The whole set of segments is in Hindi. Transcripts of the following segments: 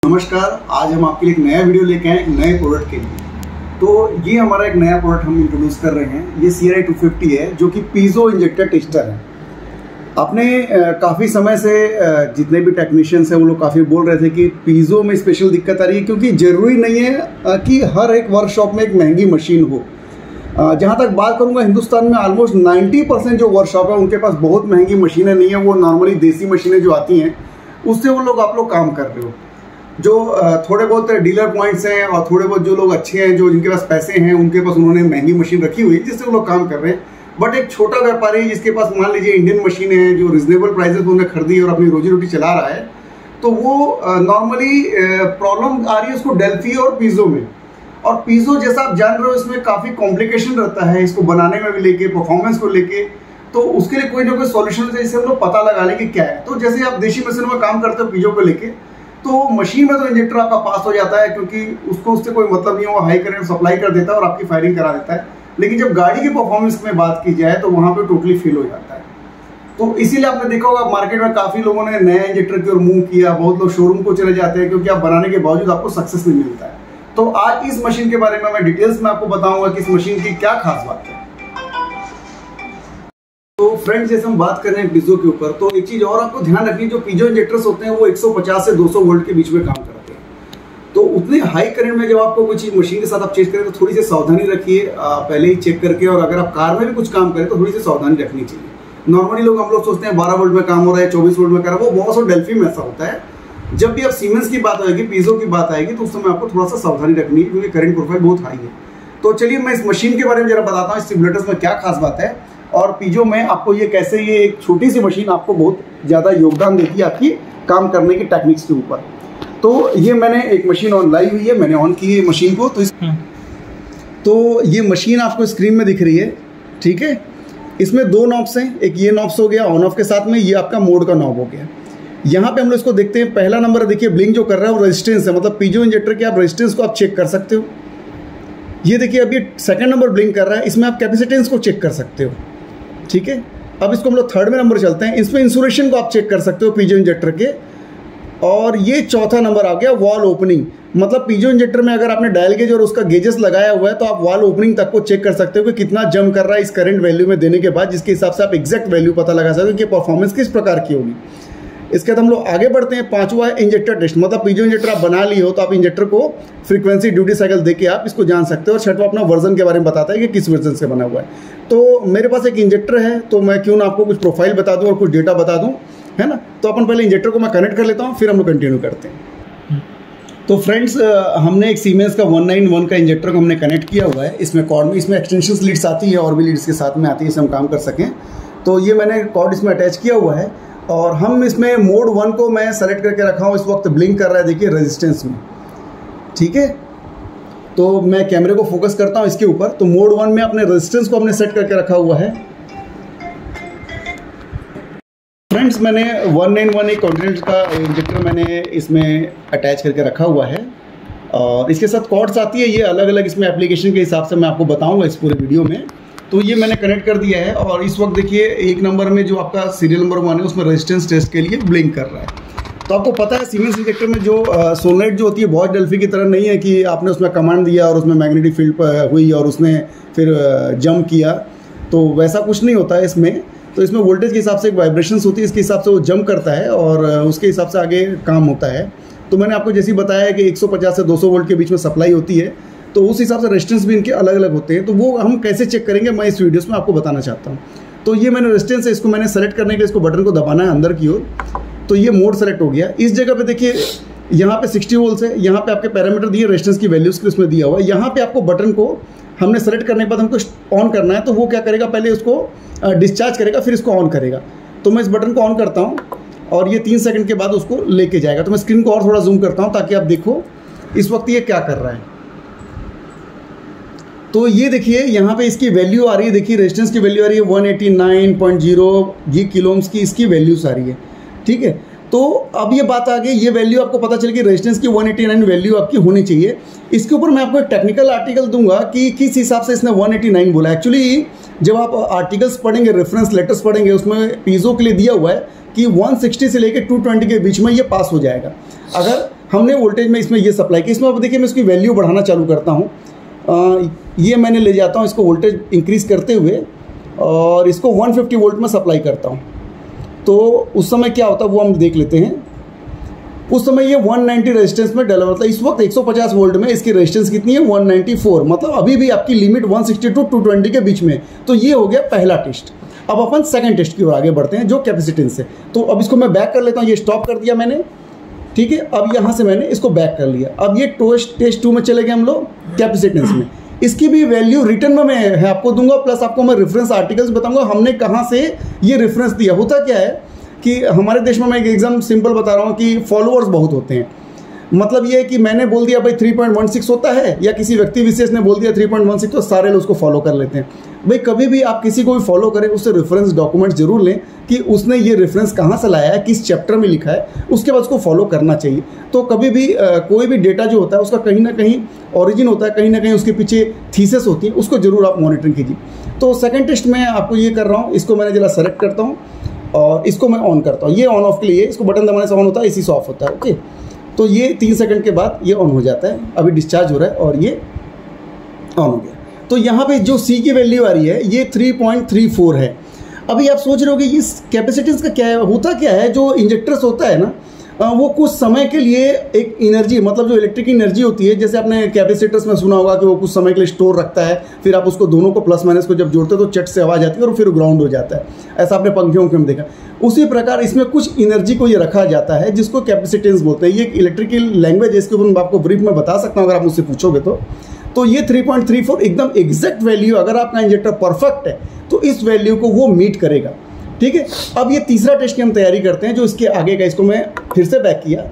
नमस्कार, आज हम आपके लिए एक नया वीडियो लेके आए एक नए प्रोडक्ट के लिए। तो ये हमारा एक नया प्रोडक्ट हम इंट्रोड्यूस कर रहे हैं। ये CRI 250 है जो कि पीजो इंजेक्टर टेस्टर है। आपने काफ़ी समय से जितने भी टेक्नीशियंस हैं वो लोग काफ़ी बोल रहे थे कि पीजो में स्पेशल दिक्कत आ रही है, क्योंकि ज़रूरी नहीं है कि हर एक वर्कशॉप में एक महंगी मशीन हो। जहाँ तक बात करूँगा, हिंदुस्तान में ऑलमोस्ट 90% जो वर्कशॉप है उनके पास बहुत महंगी मशीनें नहीं है। वो नॉर्मली देसी मशीनें जो आती हैं उससे आप लोग काम कर रहे हो। जो थोड़े बहुत डीलर पॉइंट्स हैं और थोड़े बहुत जो लोग अच्छे हैं, जो जिनके पास पैसे हैं, उनके पास उन्होंने महंगी मशीन रखी हुई है जिससे वो लोग काम कर रहे हैं। बट एक छोटा व्यापारी जिसके पास मान लीजिए इंडियन मशीनें हैं, जो रिजनेबल प्राइसेस में उन्हें खरीदी और अपनी रोजी रोटी चला रहा है, तो वो नॉर्मली प्रॉब्लम आ रही है उसको डेल्फी और पीजो में। और पीजो जैसा आप जान रहे हो, इसमें काफ़ी कॉम्प्लिकेशन रहता है इसको बनाने में भी लेके, परफॉर्मेंस को लेके। तो उसके लिए कोई ना कोई सॉल्यूशन है जिससे हम लोग पता लगा लें कि क्या है। तो जैसे आप देसी मशीनों में काम करते हो पीजो को लेके, तो मशीन में तो इंजेक्टर आपका पास हो जाता है, क्योंकि उसको उससे कोई मतलब नहीं है, वो हाई करंट सप्लाई कर देता है और आपकी फायरिंग करा देता है। लेकिन जब गाड़ी की परफॉर्मेंस में बात की जाए तो वहाँ पे टोटली फेल हो जाता है। तो इसीलिए आपने देखा होगा मार्केट में काफ़ी लोगों ने नया इंजेक्टर की ओर मूव किया। बहुत लोग शोरूम को चले जाते हैं क्योंकि आप बनाने के बावजूद आपको सक्सेस नहीं मिलता है। तो आज इस मशीन के बारे में मैं डिटेल्स में आपको बताऊंगा कि इस मशीन की क्या खास बात है। तो फ्रेंड्स, जैसे हम बात कर रहे हैं पीजो के ऊपर, तो एक चीज और आपको ध्यान रखनी, जो पीजो इंजेक्टर्स होते हैं वो 150 से 200 वोल्ट के बीच में काम करते हैं। तो उतने हाई करंट में जब आपको कोई चीज मशीन के साथ आप चेक करें तो थोड़ी सी सावधानी रखिए पहले ही चेक करके। और अगर आप कार में भी कुछ काम करें तो थोड़ी सी सावधानी रखनी चाहिए। नॉर्मली हम लोग सोचते हैं 12 वोल्ट में काम हो रहा है, 24 वोल्ट में कर रहा है। वो बहुत सा डेल्फी में ऐसा होता है। जब भी आप सीमेंस की बात आएगी, पीजो की बात आएगी, तो उस समय आपको थोड़ा सा सावधानी रखनी है, क्योंकि करंट प्रोफाइल बहुत हाई है। तो चलिए मैं इस मशीन के बारे में जरा बताता हूँ, इस स्टिमुलेटर्स में क्या खास बात है और पीजो में आपको ये कैसे, ये एक छोटी सी मशीन आपको बहुत ज़्यादा योगदान देती है आपकी काम करने की टेक्निक्स के ऊपर। तो ये मैंने एक मशीन ऑन लाई हुई है, मैंने ऑन की है मशीन को। तो ये मशीन आपको स्क्रीन में दिख रही है, ठीक है। इसमें 2 नॉब्स हैं, एक ये नॉब्स हो गया ऑन ऑफ के साथ में, ये आपका मोड का नॉब हो गया। यहाँ पे हम लोग इसको देखते हैं। पहला नंबर देखिए, ब्लिंक जो कर रहा है वो रेजिस्टेंस है, मतलब पीजो इंजेक्टर के आप रेजिस्टेंस को आप चेक कर सकते हो। ये देखिए अभी सेकंड नंबर ब्लिंक कर रहा है, इसमें आप कैपेसिटेंस को चेक कर सकते हो, ठीक है। अब इसको हम लोग थर्ड में नंबर चलते हैं, इसमें इंसुलेशन को आप चेक कर सकते हो पीजो इंजेक्टर के। और ये चौथा नंबर आ गया वॉल ओपनिंग, मतलब पीजो इंजेक्टर में अगर आपने डायल गेज और उसका गेजेस लगाया हुआ है तो आप वॉल ओपनिंग तक को चेक कर सकते हो कि कितना जम कर रहा है इस करंट वैल्यू में देने के बाद, जिसके हिसाब से आप एग्जैक्ट वैल्यू पता लगा सकते हो कि परफॉर्मेंस किस प्रकार की होगी। इसके बाद हम लोग आगे बढ़ते हैं। 5वां है इंजेक्टर टेस्ट, मतलब पीजो इंजेक्टर आप बना ली हो तो आप इंजेक्टर को फ्रीक्वेंसी ड्यूटी साइकिल देके आप इसको जान सकते हो। और 6वां अपना वर्जन के बारे में बताता है कि किस वर्जन से बना हुआ है। तो मेरे पास एक इंजेक्टर है, तो मैं क्यों ना आपको कुछ प्रोफाइल बता दूं और कुछ डेटा बता दूं, है ना। तो अपन पहले इंजेक्टर को मैं कनेक्ट कर लेता हूं, फिर हम लोग कंटिन्यू करते हैं। तो फ्रेंड्स, हमने एक सीमेंस का 191 का इंजेक्टर को हमने कनेक्ट किया हुआ है। इसमें कॉर्ड में इसमें एक्सटेंशन लीड्स आती है और भी लीड्स के साथ में आती है, इससे हम काम कर सकें। तो ये मैंने कॉर्ड इसमें अटैच किया हुआ है और हम इसमें मोड 1 को मैं सेलेक्ट करके रखा हूँ। इस वक्त ब्लिंक कर रहा है, देखिए रेजिस्टेंस में, ठीक है। तो मैं कैमरे को फोकस करता हूँ इसके ऊपर। तो मोड 1 में अपने रेजिस्टेंस को हमने सेट करके रखा हुआ है। फ्रेंड्स, मैंने 191 एक कॉन्टिनेंट का इंजेक्टर मैंने इसमें अटैच करके रखा हुआ है और इसके साथ कॉर्ड्स आती है। ये अलग अलग इसमें एप्लीकेशन के हिसाब से मैं आपको बताऊँगा इस पूरे वीडियो में। तो ये मैंने कनेक्ट कर दिया है और इस वक्त देखिए 1 नंबर में जो आपका सीरियल नंबर 1 है उसमें रेजिस्टेंस टेस्ट के लिए ब्लिंक कर रहा है। तो आपको पता है सीमेंस इंजेक्टर में जो सोलेनाइट जो होती है बहुत डेल्फी की तरह नहीं है कि आपने उसमें कमांड दिया और उसमें मैग्नेटिक फील्ड हुई और उसने फिर जंप किया, तो वैसा कुछ नहीं होता है इसमें। तो इसमें वोल्टेज के हिसाब से एक वाइब्रेशंस होती है, इसके हिसाब से वो जंप करता है और उसके हिसाब से आगे काम होता है। तो मैंने आपको जैसे ही बताया कि 150 से 200 वोल्ट के बीच में सप्लाई होती है, तो उस हिसाब से रेजिस्टेंस भी इनके अलग अलग होते हैं। तो वो हम कैसे चेक करेंगे मैं इस वीडियोस में आपको बताना चाहता हूँ। तो ये मैंने रेजिस्टेंस है, इसको मैंने सेलेक्ट करने के लिए इसको बटन को दबाना है अंदर की ओर। तो ये मोड सेलेक्ट हो गया। इस जगह पे देखिए यहाँ पे 60 वोल्ट्स है, यहाँ पे आपके पैरामीटर दिए रेजिस्टेंस की वैल्यूज़ के उसमें दिया हुआ है। यहाँ पे आपको बटन को हमने सेलेक्ट करने के बाद हमको ऑन करना है, तो वो क्या करेगा, पहले उसको डिस्चार्ज करेगा फिर इसको ऑन करेगा। तो मैं इस बटन को ऑन करता हूँ और ये 3 सेकंड के बाद उसको लेके जाएगा। तो मैं स्क्रीन को और थोड़ा जूम करता हूँ ताकि आप देखो इस वक्त ये क्या कर रहा है। तो ये देखिए यहाँ पे इसकी वैल्यू आ रही है, देखिए रेजिस्टेंस की वैल्यू आ रही है 189.0 ये किलो ओम्स की इसकी वैल्यूज आ रही है, ठीक है। तो अब ये बात आ गई, ये वैल्यू आपको पता चल गई, रेजिस्टेंस की 189 वैल्यू आपकी होनी चाहिए। इसके ऊपर मैं आपको एक टेक्निकल आर्टिकल दूंगा कि किस हिसाब से इसने 189 बोला। एक्चुअली जब आप आर्टिकल्स पढ़ेंगे, रेफरेंस लेटर्स पढ़ेंगे, उसमें पीजो के लिए दिया हुआ है कि 160 से लेकर 220 के बीच में ये पास हो जाएगा। अगर हमने वोल्टेज में इसमें ये सप्लाई की। इसमें अब देखिए मैं इसकी वैल्यू बढ़ाना चालू करता हूँ। ये मैंने ले जाता हूँ इसको वोल्टेज इंक्रीज़ करते हुए और इसको 150 वोल्ट में सप्लाई करता हूँ। तो उस समय क्या होता है वो हम देख लेते हैं। उस समय ये 190 रेजिस्टेंस में डेवलप होता है। इस वक्त 150 वोल्ट में इसकी रेजिस्टेंस कितनी है 194, मतलब अभी भी आपकी लिमिट 160 टू 220 के बीच में। तो ये हो गया पहला टेस्ट। अब अपन सेकंड टेस्ट की ओर आगे बढ़ते हैं जो कैपेसिटेंस है। तो अब इसको मैं बैक कर लेता हूँ, ये स्टॉप कर दिया मैंने, ठीक है। अब यहाँ से मैंने इसको बैक कर लिया। अब ये टेस्ट 2 में चले गए हम लोग कैपेसिटेंस में। इसकी भी वैल्यू रिटर्न में मैं आपको दूंगा, प्लस आपको मैं रेफरेंस आर्टिकल्स बताऊंगा हमने कहाँ से ये रेफरेंस दिया। होता क्या है कि हमारे देश में मैं एक एग्जाम सिंपल बता रहा हूँ कि फॉलोअर्स बहुत होते हैं। मतलब ये है कि मैंने बोल दिया भाई 3.16 होता है, या किसी व्यक्ति विशेष ने बोल दिया 3.16, तो सारे लोग उसको फॉलो कर लेते हैं। भाई कभी भी आप किसी को भी फॉलो करें उससे रेफरेंस डॉक्यूमेंट जरूर लें कि उसने ये रेफरेंस कहाँ से लाया है, किस चैप्टर में लिखा है, उसके बाद उसको फॉलो करना चाहिए। तो कभी भी कोई भी डेटा जो होता है उसका कहीं ना कहीं ओरिजिन होता है, कहीं ना कहीं उसके पीछे थीसिस होती है, उसको जरूर आप मॉनिटरिंग कीजिए। तो सेकंड टेस्ट में आपको ये कर रहा हूँ, इसको मैंने जरा सेलेक्ट करता हूँ और इसको मैं ऑन करता हूँ। ये ऑन ऑफ के लिए इसको बटन दबाने से ऑन होता है, इसी से ऑफ होता है। ओके, तो ये 3 सेकंड के बाद ये ऑन हो जाता है। अभी डिस्चार्ज हो रहा है और ये ऑन हो गया। तो यहाँ पे जो C की वैल्यू आ रही है ये 3.34 है। अभी आप सोच रहे हो कि इस कैपेसिटेंस का क्या है, होता क्या है, जो इंजेक्टर्स होता है ना वो कुछ समय के लिए एक एनर्जी, मतलब जो इलेक्ट्रिक एनर्जी होती है, जैसे आपने कैपेसिटर्स में सुना होगा कि वो कुछ समय के लिए स्टोर रखता है, फिर आप उसको दोनों को प्लस माइनस को जब जोड़ते हो तो चट से आवाज आती है और फिर ग्राउंड हो जाता है। ऐसा आपने पंखियों में देखा। उसी प्रकार इसमें कुछ एनर्जी को ये रखा जाता है जिसको कैपेसिटेंस बोलते हैं। ये एक लैंग्वेज है, इसके ऊपर मैं आपको ब्रीफ में बता सकता हूँ अगर आप मुझसे पूछोगे तो ये 3.34 एकदम एग्जैक्ट वैल्यू, अगर आपका इंजेक्टर परफेक्ट है तो इस वैल्यू को वो मीट करेगा, ठीक है। अब ये तीसरा टेस्ट की हम तैयारी करते हैं जो इसके आगे का, इसको मैं फिर से बैक किया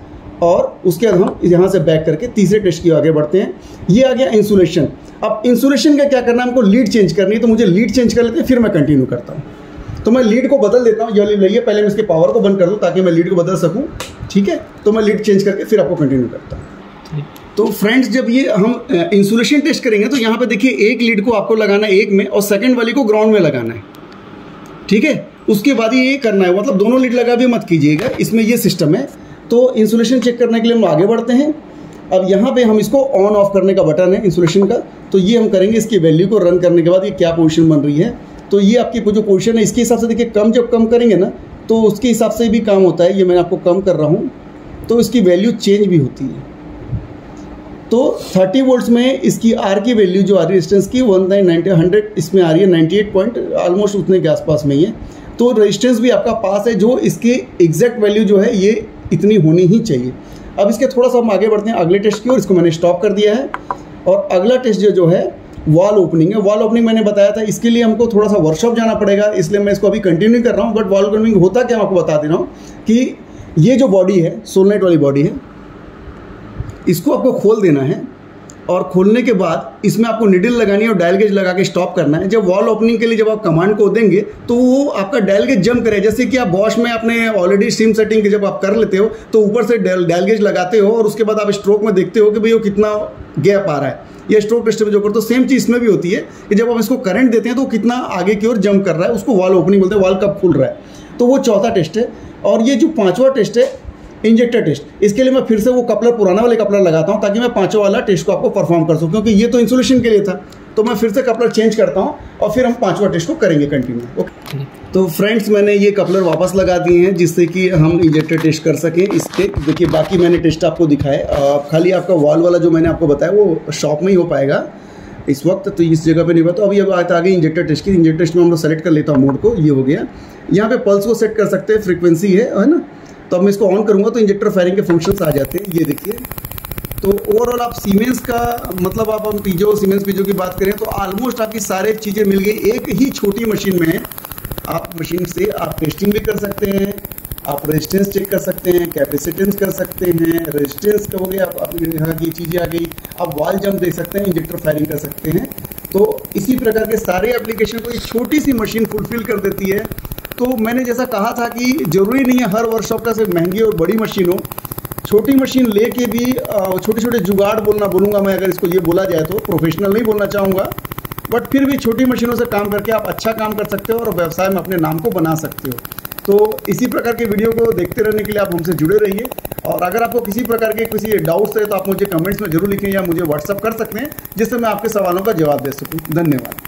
और उसके बाद हम यहाँ से बैक करके तीसरे टेस्ट की आगे बढ़ते हैं। ये आ गया इंसुलेशन। अब इंसुलेशन का क्या करना है, हमको लीड चेंज करनी है, तो मुझे लीड चेंज कर लेते हैं, फिर मैं कंटिन्यू करता हूँ। तो मैं लीड को बदल देता हूँ, ये लीड लइए, पहले मैं इसके पावर को बंद कर दूँ ताकि मैं लीड को बदल सकूँ, ठीक है। तो मैं लीड चेंज करके फिर आपको कंटिन्यू करता हूँ। तो फ्रेंड्स जब ये हम इंसुलेशन टेस्ट करेंगे तो यहाँ पे देखिए एक लीड को आपको लगाना है 1 में और सेकंड वाली को ग्राउंड में लगाना है, ठीक है। उसके बाद ये करना है, मतलब दोनों लीड लगा भी मत कीजिएगा, इसमें ये सिस्टम है। तो इंसुलेशन चेक करने के लिए हम आगे बढ़ते हैं। अब यहाँ पे हम इसको ऑन ऑफ करने का बटन है इंसुलेशन का, तो ये हम करेंगे। इसकी वैल्यू को रन करने के बाद ये क्या पोजीशन बन रही है, तो ये आपकी जो पोजीशन है इसके हिसाब से देखिए, जब कम करेंगे ना तो उसके हिसाब से भी काम होता है। ये मैं आपको कम कर रहा हूँ तो इसकी वैल्यू चेंज भी होती है। तो 30 वोल्ट्स में इसकी आर की वैल्यू जो आ रही है रेजिस्टेंस की 100 इसमें आ रही है 98 पॉइंट ऑलमोस्ट उतने के आसपास में ही है। तो रेजिस्टेंस भी आपका पास है, जो इसकी एग्जैक्ट वैल्यू जो है ये इतनी होनी ही चाहिए। अब इसके थोड़ा सा हम आगे बढ़ते हैं अगले टेस्ट की ओर। इसको मैंने स्टॉप कर दिया है और अगला टेस्ट जो है वॉल ओपनिंग है। वॉल ओपनिंग मैंने बताया था, इसके लिए हमको थोड़ा सा वर्कशॉप जाना पड़ेगा, इसलिए मैं इसको अभी कंटिन्यू कर रहा हूँ। बट वॉल ओपनिंग होता क्या मैं आपको बता दे रहा हूँ कि ये जो बॉडी है सोलनेट वाली बॉडी है, इसको आपको खोल देना है और खोलने के बाद इसमें आपको निडल लगानी है और डायल गेज लगा के स्टॉप करना है। जब वॉल ओपनिंग के लिए जब आप कमांड को देंगे तो वो आपका डायल गेज जंप करे। जैसे कि आप बॉश में अपने ऑलरेडी सिम सेटिंग जब आप कर लेते हो तो ऊपर से डायल गेज लगाते हो और उसके बाद आप स्ट्रोक में देखते हो कि भाई वो कितना गैप आ रहा है। ये स्ट्रोक टेस्ट में जो करते हो सेम चीज़ इसमें भी होती है कि जब आप इसको करंट देते हैं तो कितना आगे की ओर जंप कर रहा है, उसको वॉल ओपनिंग बोलते हैं, वॉल कब खुल रहा है। तो वो चौथा टेस्ट है। और ये जो 5वां टेस्ट है इंजेक्टर टेस्ट, इसके लिए मैं फिर से वो कपलर पुराना वाले कपलर लगाता हूँ ताकि मैं 5वां वाला टेस्ट को आपको परफॉर्म कर सकूँ, क्योंकि ये तो इंसुलेशन के लिए था। तो मैं फिर से कपलर चेंज करता हूँ और फिर हम 5वां टेस्ट को करेंगे कंटिन्यू। ओके, तो फ्रेंड्स मैंने ये कपलर वापस लगा दिए हैं जिससे कि हम इंजेक्टर टेस्ट कर सकें। इसके देखिए बाकी मैंने टेस्ट आपको दिखाया, खाली आपका वॉल वाला जो मैंने आपको बताया वो शॉप में ही हो पाएगा इस वक्त, तो इस जगह पे नहीं हुआ। तो अभी अब आगे इंजेक्टर टेस्ट की। इंजेक्टर टेस्ट में हम लोग सेलेक्ट कर लेता हूँ मोड को, ये हो गया। यहाँ पे पल्स को सेट कर सकते हैं, फ्रीक्वेंसी है ना। तो अब मैं इसको ऑन करूँगा तो इंजेक्टर फायरिंग के फंक्शंस आ जाते हैं, ये देखिए। तो ओवरऑल आप सीमेंस का मतलब आप हम सीमेंस पीजो की बात करें तो ऑलमोस्ट आपकी सारी चीज़ें मिल गई एक ही छोटी मशीन में। आप मशीन से आप टेस्टिंग भी कर सकते हैं, आप रेजिस्टेंस चेक कर सकते हैं, कैपेसिटेंस कर सकते हैं, रेजिस्टेंस का हो गया, आप यहाँ की चीज़ें आ गई, आप वॉल जंप देख सकते हैं, इंजेक्टर फायरिंग कर सकते हैं। तो इसी प्रकार के सारे एप्लीकेशन को एक छोटी सी मशीन फुलफिल कर देती है। तो मैंने जैसा कहा था कि ज़रूरी नहीं है हर वर्कशॉप का सिर्फ महंगी और बड़ी मशीन हो, छोटी मशीन लेके भी छोटे छोटे जुगाड़ बोलूँगा मैं, अगर इसको ये बोला जाए तो प्रोफेशनल नहीं बोलना चाहूँगा, बट फिर भी छोटी मशीनों से काम करके आप अच्छा काम कर सकते हो और व्यवसाय में अपने नाम को बना सकते हो। तो इसी प्रकार के वीडियो को देखते रहने के लिए आप हमसे जुड़े रहिए। और अगर आपको किसी प्रकार के किसी डाउट्स है तो आप मुझे कमेंट्स में जरूर लिखें या मुझे व्हाट्सअप कर सकते हैं, जिससे मैं आपके सवालों का जवाब दे सकूं। धन्यवाद।